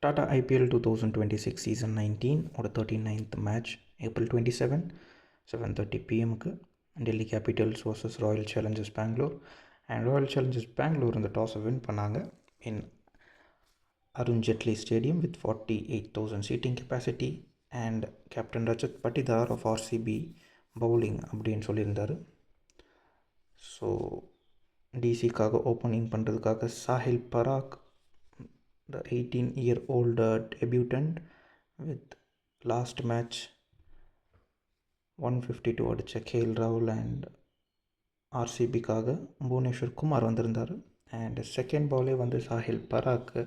Tata IPL 2026 Season 19 or 39th match April 27, 7:30 PM Delhi Capitals versus Royal Challengers Bangalore. And Royal Challengers Bangalore in the toss win பண்ணாங்க in Arun Jaitley Stadium with 48,000 seating capacity and Captain Rajat Patidar of RCB bowling அப்படின்னு சொல்லியிருந்தார். So டிசிக்காக opening பண்ணுறதுக்காக சாஹில் பராக், the 18-year-old debutant with last match 152 அடித்த KL ராகுல் and ஆர்சிபிக்காக Bhubaneswar Kumar வந்திருந்தார். And second பாலே வந்து சாஹில் பராக்கு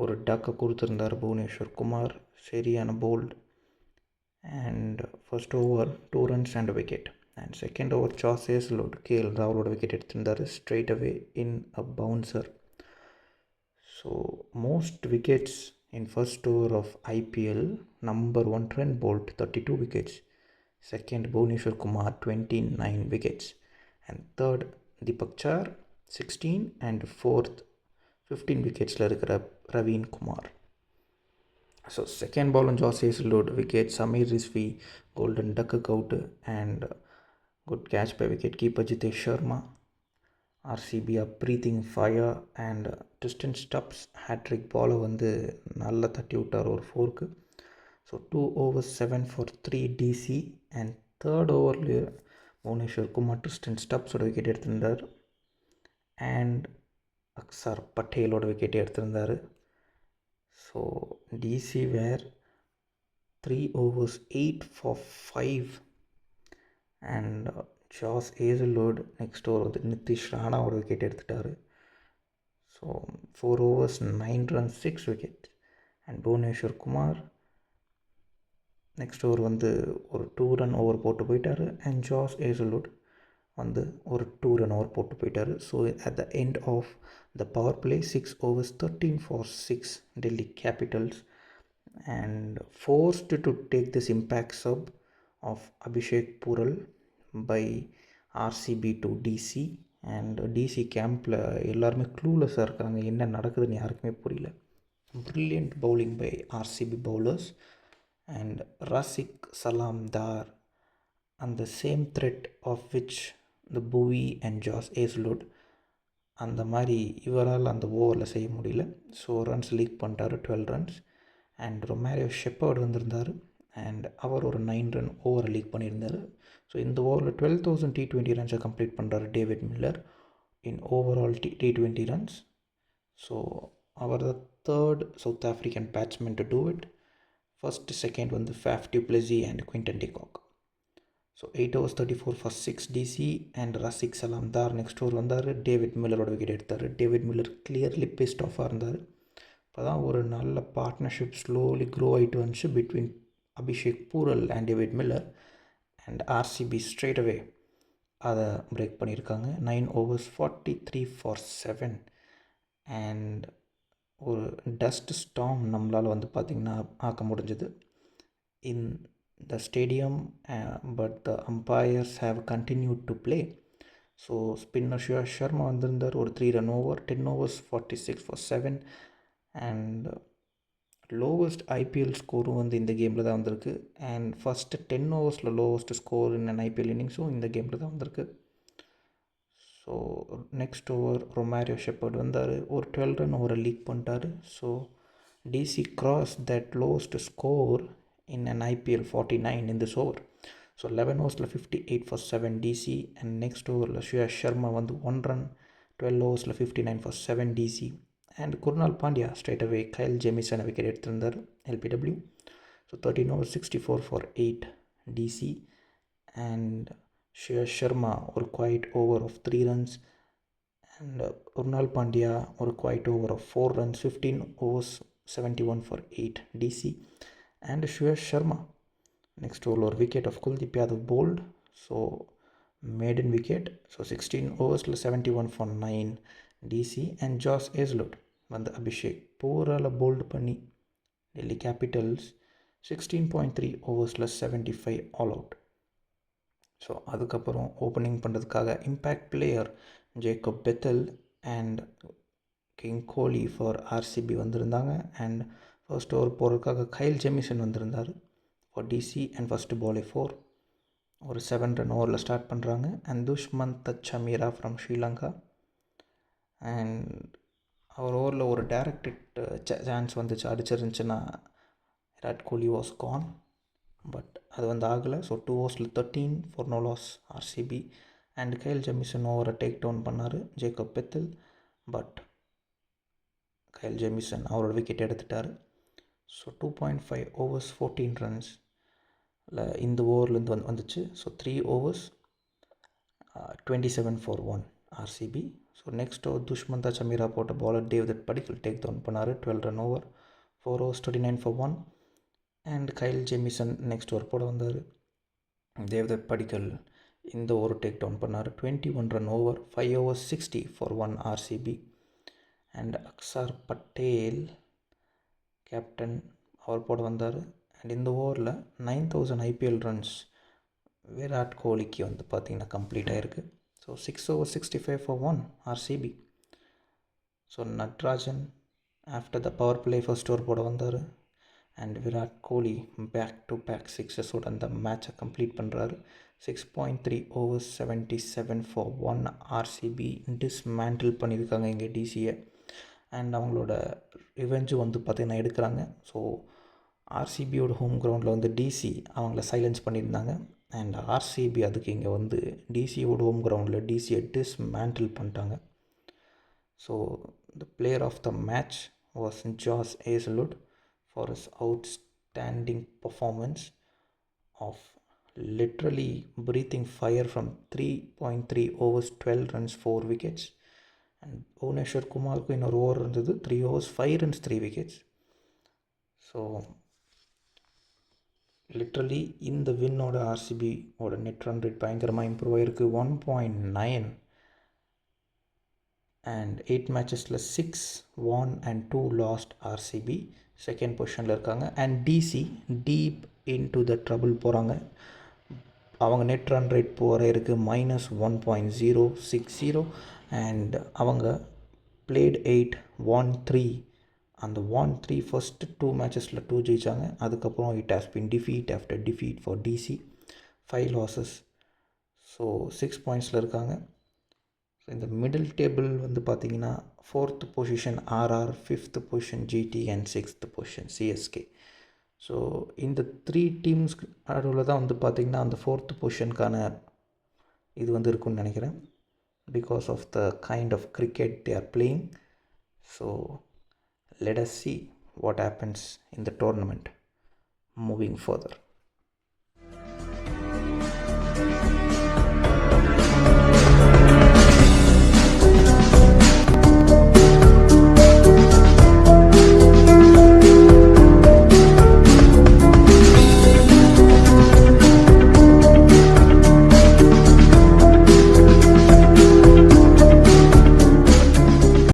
ஒரு டக்கை கொடுத்துருந்தார் புவனேஸ்வர் குமார், சரியான bowled. And first over 2 runs and wicket. And second over Josh Hazlewood KL ராகுலோட விக்கெட் எடுத்திருந்தார் straight away in a bouncer. So most wickets in first over of IPL, number 1 Trent Bolt 32 wickets, second Bhuvneshwar Kumar 29 wickets, and third Deepak Char 16 and fourth 15 wickets la irukra Raveen Kumar. So second ball on Josh Hazlewood wicket, Samir Rizvi golden duck out and good catch by wicket keeper Jitesh Sharma. RCB breathing fire and Tristan Stubbs hat trick பாலை வந்து நல்லா தட்டி விட்டார் ஒரு 4க்கு. So 2 overs 7 for 3 DC and third ஓவர்லேயே Bhuvneshwar Kumar Tristan ஸ்டப்ஸோட wicket எடுத்திருந்தார் அண்ட் அக்ஸர் பட்டேலோட விக்கெட் எடுத்திருந்தார். So DC were 3 overs 8 for 5 and Josh Hazlewood next over வந்து நிதிஷ் ராணாவோட விக்கெட் எடுத்துட்டார். So 4 overs 9 runs 6 wickets and Bhuvneshwar Kumar next over வந்து ஒரு 2 run ஓவர் போட்டு போயிட்டார் அண்ட் ஜாஸ் ஏசலோட் வந்து ஒரு 2 run ஓவர் போட்டு போயிட்டார். So at the end of the power play 6 overs 13 for 6 Delhi Capitals and forced to take this impact sub of Abhishek பூரல் by RCB to DC. And DC கேம்பில் எல்லாருமே க்ளூலெஸ்ஸாக இருக்காங்க, என்ன நடக்குதுன்னு யாருக்குமே புரியல. Brilliant bowling by RCB bowlers and Rasik சலாம்தார் அந்த same thread of which the புவி and Josh ஏஸ்லோட் அந்த மாதிரி இவரால் அந்த ஓவரில் செய்ய முடியல. ஸோ ரன்ஸ் லீக் பண்ணிட்டார் 12 runs அண்ட் ரொமாரியோ ஷெப்பர்ட் வந்திருந்தார் அண்ட் அவர் ஒரு 9 run ஓவரை லீக் பண்ணியிருந்தார். ஸோ இந்த ஓவரில் 12,000 T20 ரன்ஸை கம்ப்ளீட் பண்ணுறாரு David Miller in overall T20 runs. So our the third south African batsman to do it. First second வந்து Faf du Plessis and Quinton de Kock. So 8 overs 34 for 6 DC and Rasik சலாம்தார் next over வந்தார், David மில்லரோட wicket எடுத்தார். David Miller clearly pissed ஆஃபாக இருந்தார். இப்போ தான் ஒரு நல்ல partnership slowly grow ஆகிட்டு வந்துச்சு between Abhishek Porel and David Miller and RCB straight away அதை பிரேக் பண்ணியிருக்காங்க. 9 overs 43 for 7 அண்ட் ஒரு டஸ்ட் ஸ்டார்ம் நம்மளால் வந்து பார்த்திங்கன்னா ஆக்க முடிஞ்சது in the stadium. But the umpires have continued to play. So spinner Suyash Sharma வந்திருந்தார் ஒரு 3 run over 10 overs 46 for 7 and lowest IPL ஸ்கோரும் வந்து இந்த கேமில் தான் வந்திருக்கு. And first 10 overs lowest score in IPL இன்னிங்ஸும் இந்த கேமில் தான் வந்திருக்கு. So next over Romario Shepherd வந்தார், ஒரு 12 run ஓவரை லீக் பண்ணிட்டார். So DC cross that lowest score in an IPL 49 in this over. So 11 overs 58 for 7 DC and next ஓவரில் ஷியா ஷர்மா வந்து 1 run 12 overs 59 for 7 DC and Krunal Pandya straight away Kyle ஜெமிசனை wicket எடுத்திருந்தார் LBW. So 13 overs 64 for 8 DC and Suyash Sharma ஒரு quiet over of 3 runs and Krunal Pandya ஒரு quiet over of 4 runs 15 overs 71 for 8 DC and Suyash Sharma next ஓவரில் ஒரு wicket of Kuldeep Yadav bowled. So maiden wicket. So 16 overs 71 for 9 DC and Josh ஏஸ்லோட் வந்து Abhishek பூரால் bolt பண்ணி Delhi Capitals 16.3 overs 75 all out. So அதுக்கப்புறம் opening பண்ணுறதுக்காக impact player Jacob Bethel and king Kohli for RCB வந்திருந்தாங்க. And first over போகிறதுக்காக Kyle Jamieson வந்திருந்தார் for DC. And first பாலே 4. ஒரு 7 run ஓவரில் ஸ்டார்ட் பண்ணுறாங்க. And Dushmantha Sameera from Sri Lanka. And அவர் ஓவரில் ஒரு டைரக்டட் சான்ஸ் வந்துச்சு, அடிச்சிருந்துச்சுன்னா விராட் கோலி வாஸ் கான். பட் அது வந்து ஆகலை. So 2 overs 13 for no loss RCB. And Kyle Jamieson ஓவரை டேக் டவுன் பண்ணார் Jacob Bethell. But Kyle Jamieson அவரோட விக்கெட் எடுத்துட்டார். ஸோ 2.5 overs 14 runs இந்த ஓவர்லேருந்து வந்துச்சு. So 3 overs 27 for 1 RCB. So next over Dushmantha Chameera போட்ட bowler David Padikkal take down பண்ணார் 12 run over 4 overs 29 for 1. And Kyle Jamieson next over போட வந்தார். தேவ்தத் படிக்கல் இந்த ஓவர் டேக் டவுன் பண்ணார் 21 run over 5 overs 60 for 1 RCB. And Axar Patel captain அவர் போட வந்தார். அண்ட் இந்த ஓவரில் 9000 ஐபிஎல் ரன்ஸ் விராட் கோலிக்கு வந்து பார்த்திங்கன்னா கம்ப்ளீட் ஆகிருக்கு. So 6 overs 65 for 1 RCB. So Natarajan after the power play first over போட வந்தார். And Virat Kohli back to back சிக்ஸஸோட அந்த மேட்சை கம்ப்ளீட் பண்ணுறாரு. 6.3 overs 77 for 1 ஆர்சிபி டிஸ்மேண்டில் பண்ணியிருக்காங்க இங்கே டிசியை. அண்ட் அவங்களோட ரிவெஞ்சும் வந்து பார்த்திங்கன்னா எடுக்கிறாங்க. ஸோ ஆர்சிபியோட ஹோம் கிரவுண்டில் வந்து டிசி அவங்கள சைலன்ஸ் பண்ணியிருந்தாங்க. அண்ட் ஆர்சிபி அதுக்கு இங்கே வந்து டிசியோட ஹோம் கிரவுண்டில் டிசியை டிஸ்மேண்டில் பண்ணிட்டாங்க. So the player of the match was Josh Hazlewood for his outstanding performance of literally breathing fire from 3.3 overs 12 runs 4 wickets. And Bhuvneshwar Kumarku in ஒரு ஓவர் இருந்தது 3 overs 5 runs 3 wickets. So literally இந்த வின்னோட RCB ஓட net run rate பயங்கரமாக improve ஆகிருக்கு 1.9. And 8 மேட்சஸில் 6 won and 2 lost RCB second பொசிஷனில் இருக்காங்க. And DC deep into the trouble போகிறாங்க. அவங்க நெட் ரன் ரேட் போகிற இருக்குது -1.060. அண்ட் அவங்க பிளேட் 8 won 3. அந்த 1-3 ஃபஸ்ட்டு 2 மேட்சஸில் 2 ஜெயித்தாங்க. அதுக்கப்புறம் it has been defeat after defeat for DC 5 losses. So 6 points இருக்காங்க. இந்த மிடில் டேபிள் வந்து பார்த்திங்கன்னா 4th position RR, 5th position GT and 6th position CSK. So இந்த 3 டீம்ஸ் நடுவில் தான் வந்து பார்த்திங்கன்னா அந்த 4th பொசிஷனுக்கான இது வந்து இருக்குன்னு நினைக்கிறேன். Because of the kind of cricket they are playing. So let us see what happens in the tournament moving further.